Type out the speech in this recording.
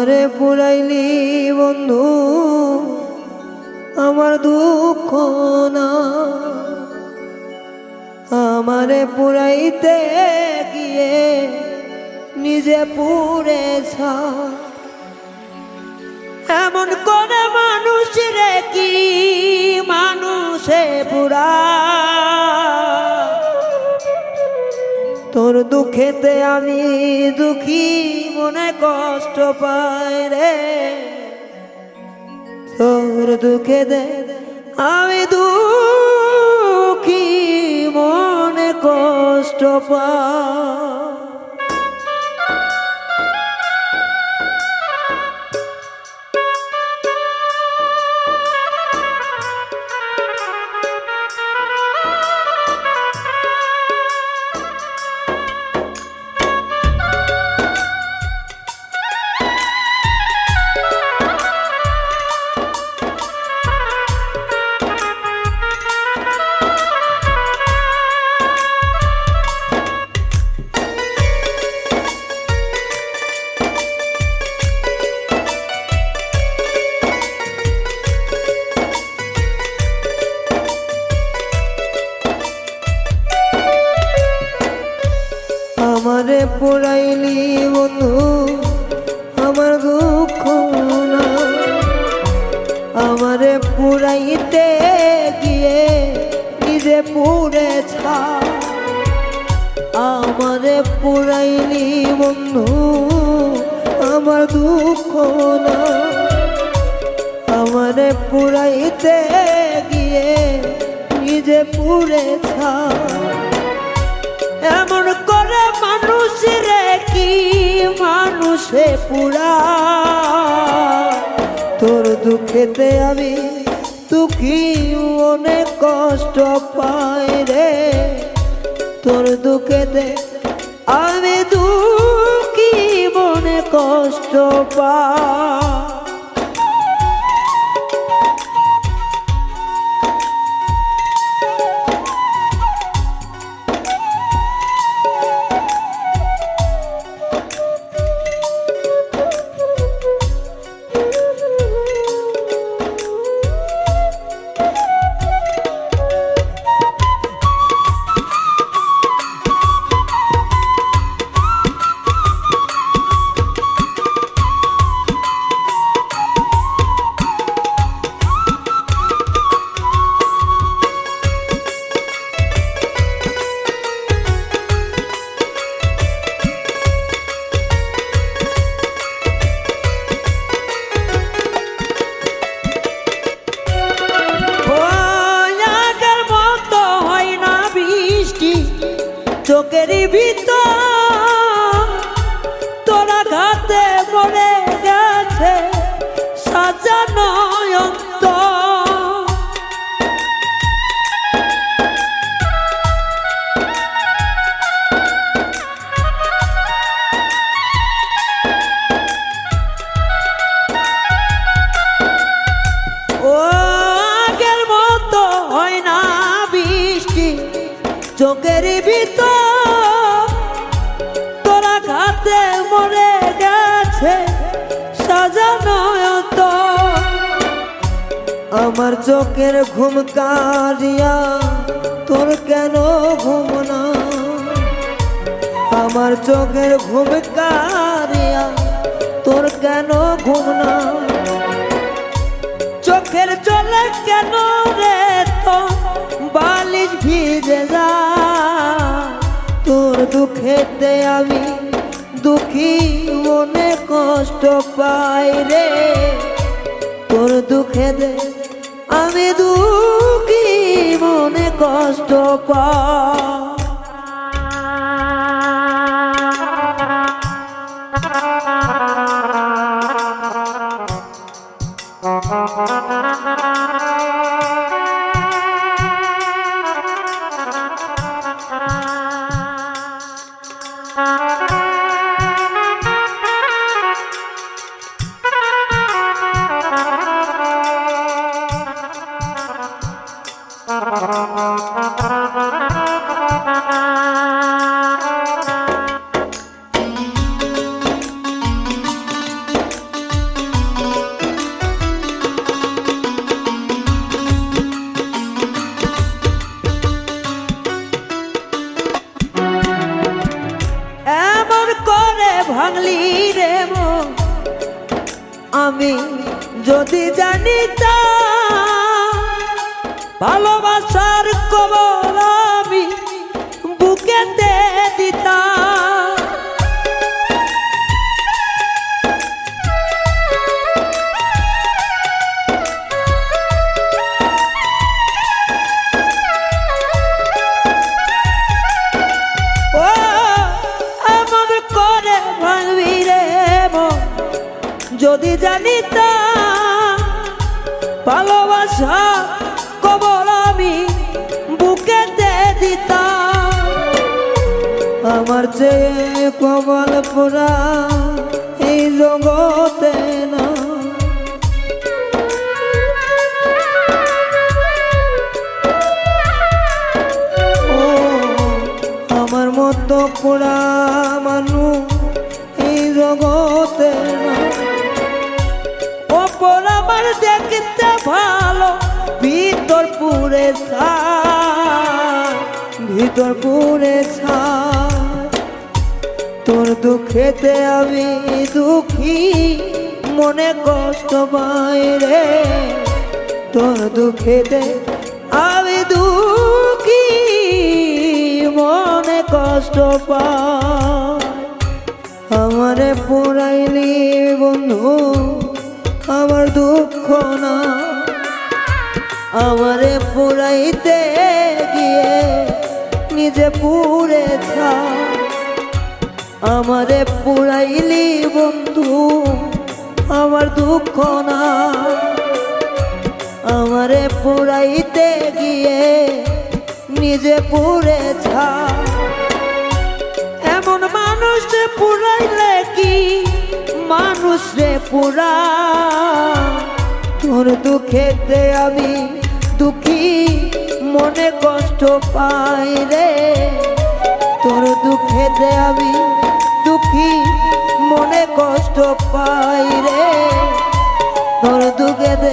আমারে পুরাইলি বন্ধু আমার দুঃখ না, আমারে পুরাইতে গিয়ে নিজে পুড়েছ। এমন করে মানুষ রে কি মানুষে পুরা, তোর দুঃখেতে আমি দুঃখী মনে কষ্ট পাই রে, তোর দুঃখেতে আমি দুঃখী মনে কষ্ট পাই। আমারে পুরাইলি বন্ধু আমার দুঃখ না, আমারে পুরাইতে গিয়ে নিজে পুড়েছ। আমারে পুরাইলি বন্ধু আমার দুঃখ না, আমারে পুরাইতে গিয়ে নিজে পুড়েছ। এমন করে মানুষ রে কি মানুষে পুরা, তোর দুঃখেতে আমি দুঃখী অনেক কষ্ট পাই রে, তোর দুঃখেতে আমি দুঃখী মনে কষ্ট পাই। চোখের ভিতর তোরা ঘাতে পড়ে গেছে সাজানো অন্তর, ও আগের মতো হয় না বৃষ্টি চোখের ভিতর তোরা ঘাতে মরে গেছে সাজানো তো। আমার চোখের ঘুম কারিয়া তোর কেন ঘুম না, আমার চোখের ঘুম কারিয়া তোর কেন ঘুম না, চোখের চলে কেন রে তো বালিশ ভিজে যা, তোর দুঃখেতে আমি দুঃখী মনে কষ্ট পাই রে, তোর দুঃখেতে আমি দুঃখী মনে কষ্ট পাই। আমি যদি জানিতাম ভালোবাসার কবর আমি বুকেতে দিতাম। ও এমন করে ভাঙবি রে মন যদি জানিতাম ভালোবাসা কবর আমি বুকেতে দিতাম। আমার চেয়ে কবল পোড়া এই জগতে না, ও আমার মতো পোড়া মানুষ এই জগতে না। ওপর আমার দেখতে ভালো ভিতর পুরে ভিতর পুরে তোর দুঃখেতে আমি দুঃখী মনে কষ্ট পাই রে। তোর দুঃখেতে আমি দুঃখী মনে কষ্ট পাই। আমারে পুরাইলি বন্ধু আমার দুঃখ না, আমারে পুরাইতে গিয়ে নিজে পুড়ে ছা। আমারে পুরাইলি বন্ধু আমার দুঃখ না, আমারে পুরাইতে গিয়ে নিজে পুড়ে ছা। এমন মানুষ পুরাইলে কি মানুষ রে পুরা। তোর দুঃখেতে আমি দুঃখী মনে কষ্ট পাই রে। তোর দুঃখেতে আমি দুঃখী মনে কষ্ট পাই রে। তোর দুঃখেতে